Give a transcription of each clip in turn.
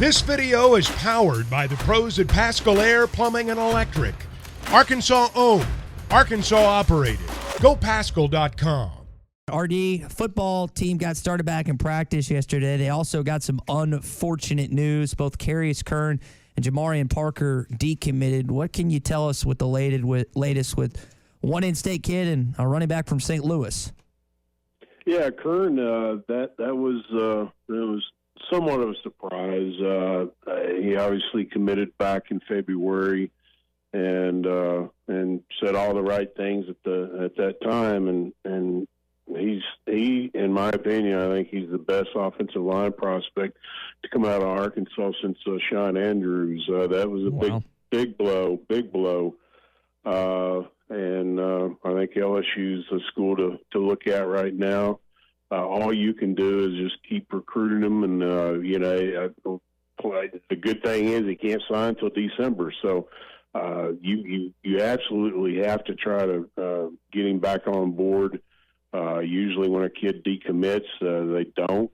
This video is powered by the pros at Pascal Air Plumbing and Electric. Arkansas owned, Arkansas operated. GoPascal.com. RD football team got started back in practice yesterday. They also got some unfortunate news. Both Carius Kern and Jamarian Parker decommitted. What can you tell us with the latest with one in-state kid and a running back from St. Louis? Yeah, Kern, that was somewhat of a surprise. He obviously committed back in February and said all the right things at that time, and he, in my opinion, I think he's the best offensive line prospect to come out of Arkansas since Sean Andrews. That was a big blow. And I think LSU's a school to look at right now. All you can do is just keep recruiting them, and the good thing is he can't sign until December, so you absolutely have to try to get him back on board. Usually when a kid decommits, they don't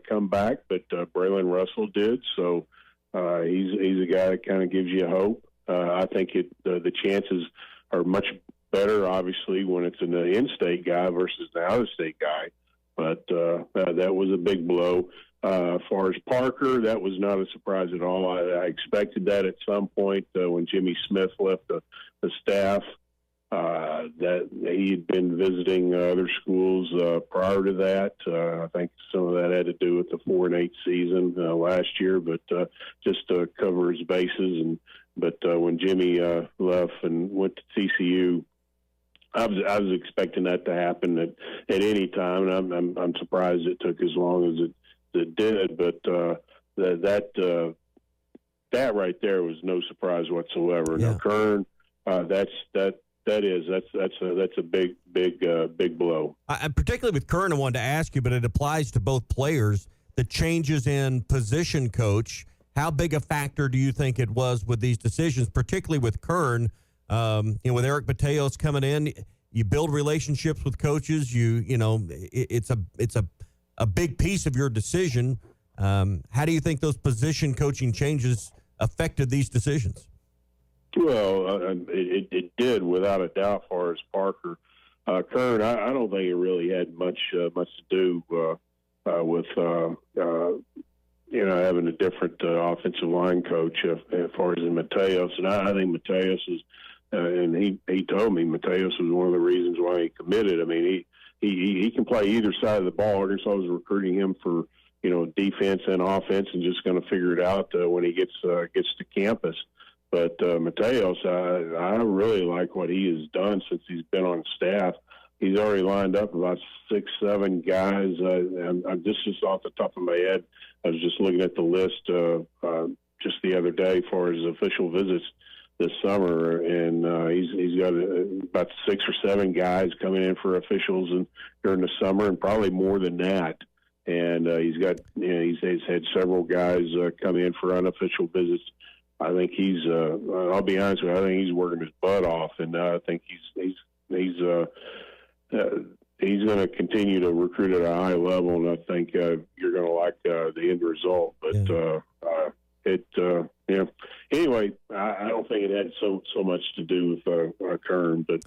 come back, but Braylon Russell did, so he's a guy that kind of gives you hope. I think the chances are much better, obviously, when it's an in-state guy versus the out-of-state guy. But that was a big blow. As far as Parker, that was not a surprise at all. I expected that at some point when Jimmy Smith left the staff, that he had been visiting other schools prior to that. I think some of that had to do with the 4-8 season last year, but just to cover his bases. But when Jimmy left and went to TCU, I was expecting that to happen at any time, and I'm surprised it took as long as it did. But that right there was no surprise whatsoever. Yeah. Now Kern, that's a big blow. And particularly with Kern, I wanted to ask you, but it applies to both players. The changes in position coach, how big a factor do you think it was with these decisions, particularly with Kern? With Eric Mateos coming in, you build relationships with coaches. It's a big piece of your decision. How do you think those position coaching changes affected these decisions? Well, it did without a doubt. As far as Parker, Kern, I don't think it really had much to do with having a different offensive line coach as far as in Mateos. And I think Mateos is, and he told me Mateos was one of the reasons why he committed. I mean, he can play either side of the ball. Arkansas was recruiting him for defense and offense, and just going to figure it out when he gets to campus. But Mateos, I really like what he has done since he's been on staff. He's already lined up about 6-7 guys. I'm just off the top of my head, I was just looking at the list just the other day as far as official visits this summer, and he's got about 6 or 7 guys coming in for officials during the summer, and probably more than that. And he's had several guys come in for unofficial visits. I think I'll be honest with you, I think he's working his butt off, and I think he's going to continue to recruit at a high level, and I think you're going to like the end result. But anyway, I don't think it had so much to do with Kern, but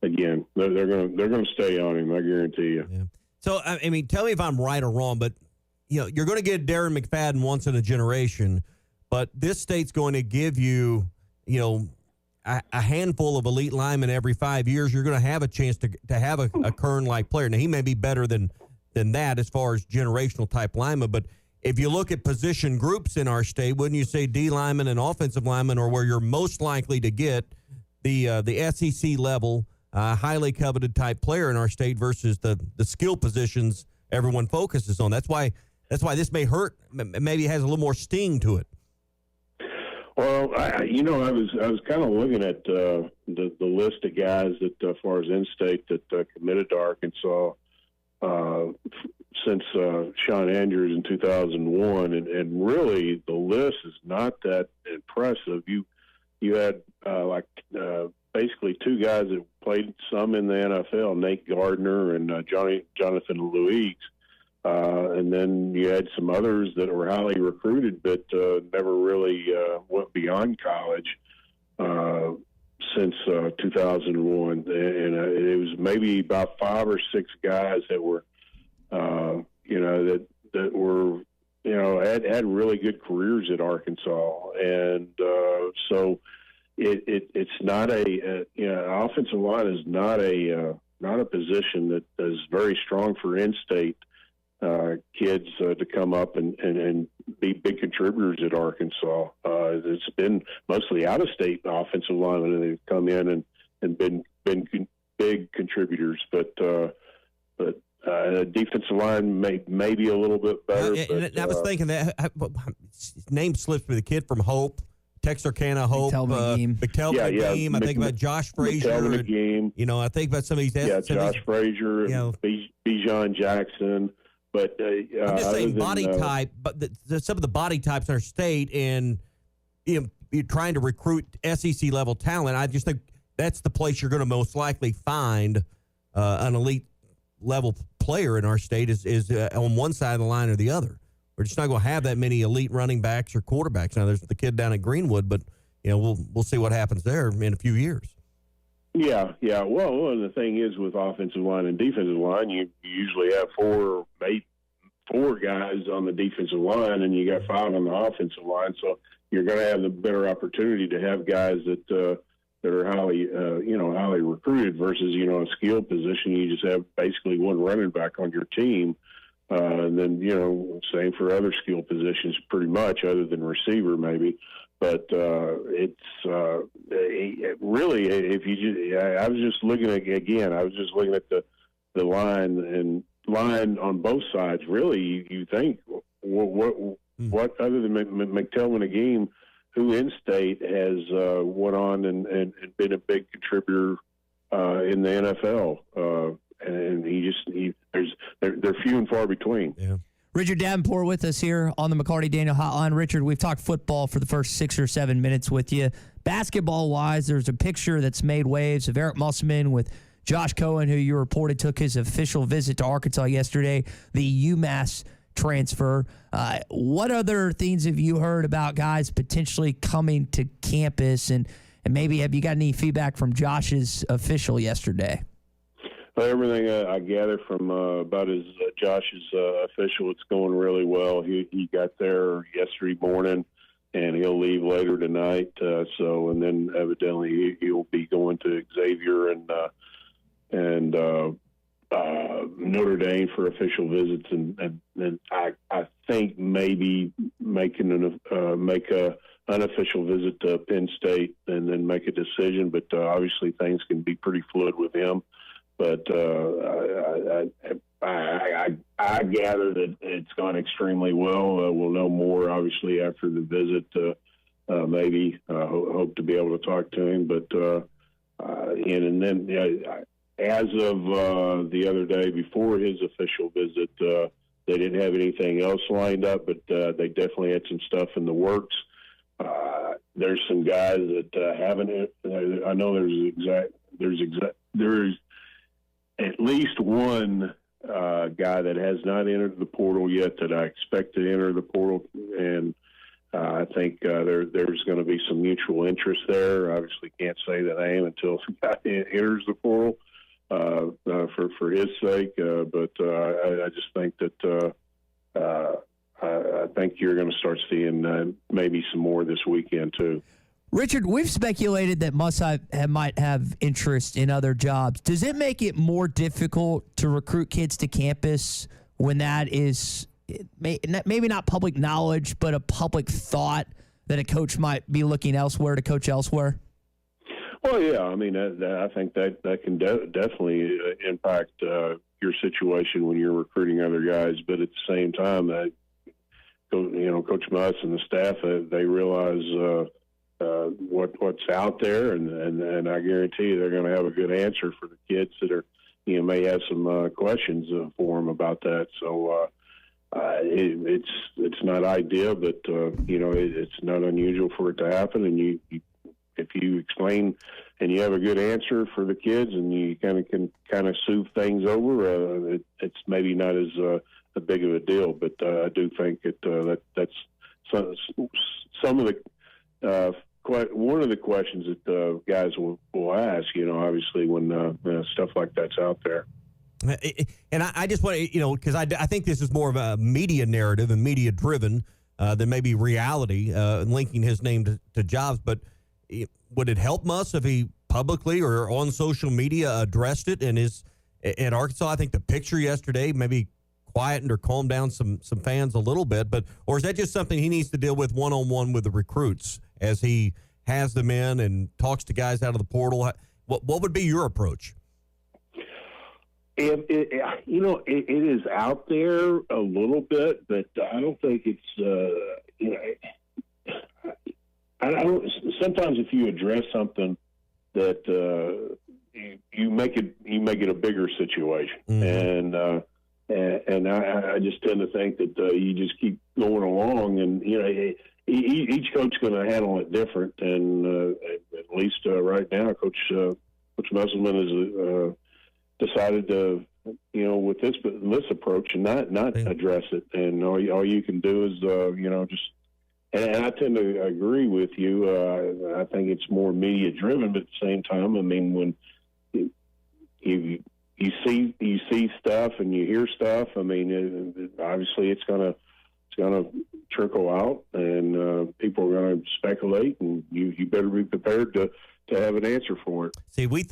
again, they're going to stay on him, I guarantee you. Yeah. So I mean, tell me if I'm right or wrong, but you're going to get Darren McFadden once in a generation, but this state's going to give you a handful of elite linemen every 5 years. You're going to have a chance to have a Kern-like player. Now, he may be better than that as far as generational type lineman, but if you look at position groups in our state, wouldn't you say D linemen and offensive linemen are where you're most likely to get the SEC level, highly coveted type player in our state versus the skill positions everyone focuses on? That's why this may hurt. Maybe it has a little more sting to it. Well, I was kind of looking at the list of guys that, as far as in-state, that committed to Arkansas since Sean Andrews in 2001, and really the list is not that impressive. You had basically 2 guys that played some in the NFL, Nate Gardner and Jonathan Louis. And then you had some others that were highly recruited but never really went beyond college since 2001. And it was maybe about 5 or 6 guys that were, that were, had really good careers at Arkansas. And so it's not offensive line is not a position that is very strong for in-state kids to come up and be big contributors at Arkansas. It's been mostly out-of-state offensive linemen that have come in and been big contributors, but defensive line may be a little bit better. I was thinking that name slips with the kid from Hope, Texarkana Hope, McTelvin. I think about Josh Frazier. I think about some of these. Josh Frazier, Bijan Jackson. But I'm just saying body type. But some of the body types in our state, and you're trying to recruit SEC level talent. I just think that's the place you're going to most likely find an elite level player in our state is on one side of the line or the other. We're just not going to have that many elite running backs or quarterbacks. Now, there's the kid down at Greenwood, but we'll see what happens there in a few years. Yeah. Well, and the thing is with offensive line and defensive line, you usually have 4 guys on the defensive line, and you got 5 on the offensive line. So you're going to have the better opportunity to have guys that are highly recruited versus a skilled position. You just have basically one running back on your team. And then, same for other skill positions pretty much, other than receiver maybe. But it's really, I was just looking at the line on both sides. Really, you think, what other than McTelvin Agim, who in state has went on and been a big contributor in the NFL. And they're few and far between. Yeah. Richard Davenport with us here on the McCarty Daniel Hotline. Richard, we've talked football for the first 6 or 7 minutes with you. Basketball-wise, there's a picture that's made waves of Eric Musselman with Josh Cohen, who you reported took his official visit to Arkansas yesterday, the UMass transfer. What other things have you heard about guys potentially coming to campus? And maybe have you got any feedback from Josh's official yesterday? Everything I gather from about Josh's official, it's going really well. He got there yesterday morning, and he'll leave later tonight. And then evidently he'll be going to Xavier and Notre Dame for official visits, and I think maybe make an unofficial visit to Penn State and then make a decision. But obviously things can be pretty fluid with him. But I gather that it's gone extremely well. We'll know more, obviously, after the visit. Maybe hope to be able to talk to him. But and then as of the other day before his official visit, they didn't have anything else lined up, but they definitely had some stuff in the works. There's some guys that haven't. I know there's at least one guy that has not entered the portal yet that I expect to enter the portal, and I think there's going to be some mutual interest there. Obviously, can't say the name until the guy enters the portal for his sake. But I just think that I think you're going to start seeing maybe some more this weekend too. Richard, we've speculated that might have interest in other jobs. Does it make it more difficult to recruit kids to campus when that is maybe not public knowledge, but a public thought that a coach might be looking elsewhere to coach elsewhere? Well, yeah. I mean, I think that can definitely impact your situation when you're recruiting other guys. But at the same time, Coach Muss and the staff, they realize what's out there, and I guarantee you they're going to have a good answer for the kids that are may have some questions for them about that. So it's not ideal, but it's not unusual for it to happen. And if you explain and you have a good answer for the kids, and you can soothe things over, it's maybe not as that big of a deal. But I do think that's some of the one of the questions that guys will ask. Obviously when stuff like that's out there. And I just want to, because I think this is more of a media narrative and media driven than maybe reality, linking his name to jobs. But would it help Muss if he publicly or on social media addressed it? And at Arkansas, I think the picture yesterday maybe quietened or calmed down some fans a little bit. Or is that just something he needs to deal with one-on-one with the recruits as he has them in and talks to guys out of the portal? What would be your approach? It is out there a little bit, but I don't think it's. I don't. Sometimes if you address something that you make it a bigger situation, and I just tend to think that you just keep going along, and each coach's going to handle it different, and at least right now, Coach Musselman is. Decided to, with this approach and not address it, and all you can do is, just. And I tend to agree with you. I think it's more media driven, but at the same time, I mean, when you see stuff and you hear stuff, I mean, obviously it's gonna trickle out, and people are going to speculate, and you better be prepared to have an answer for it. See, we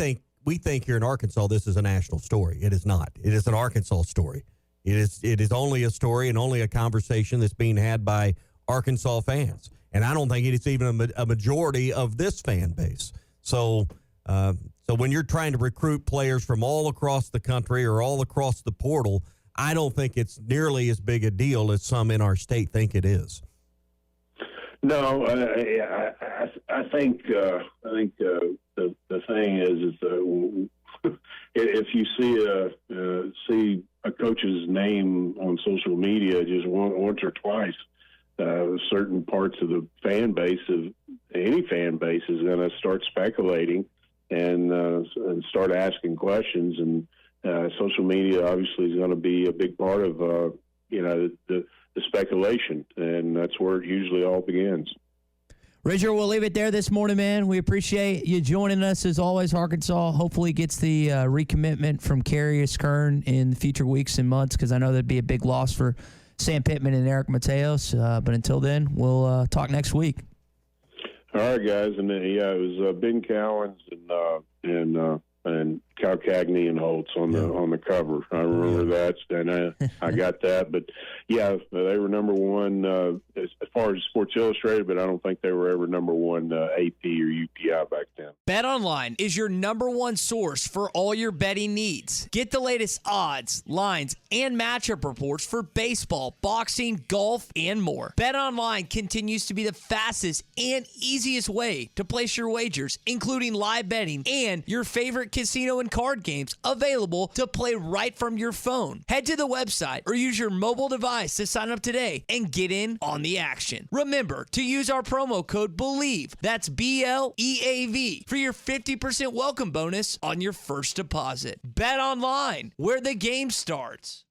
think here in Arkansas this is a national story. It is not. It is an Arkansas story. It is only a story and only a conversation that's being had by Arkansas fans. And I don't think it's even a majority of this fan base. So when you're trying to recruit players from all across the country or all across the portal, I don't think it's nearly as big a deal as some in our state think it is. No, I think the thing is if you see a coach's name on social media just once or twice, certain parts of the fan base of any fan base is going to start speculating and start asking questions, and social media obviously is going to be a big part of the speculation, and that's where it usually all begins. Razor, we'll leave it there this morning, man. We appreciate you joining us as always. Arkansas hopefully gets the recommitment from Carius Kern in future weeks and months, because I know that'd be a big loss for Sam Pittman and Eric Mateos. But until then, we'll talk next week. All right, guys, and it was Ben Cowens and Kyle Cagney and Holtz on the cover. I remember that, and I got that. But yeah, they were number one as far as Sports Illustrated, but I don't think they were ever number one AP or UPI back then. BetOnline is your number one source for all your betting needs. Get the latest odds, lines, and matchup reports for baseball, boxing, golf, and more. BetOnline continues to be the fastest and easiest way to place your wagers, including live betting and your favorite casino and card games available to play right from your phone. Head to the website or use your mobile device to sign up today and get in on the action. Remember to use our promo code BELIEVE, that's BLEAV, for your 50% welcome bonus on your first deposit. Bet online, where the game starts.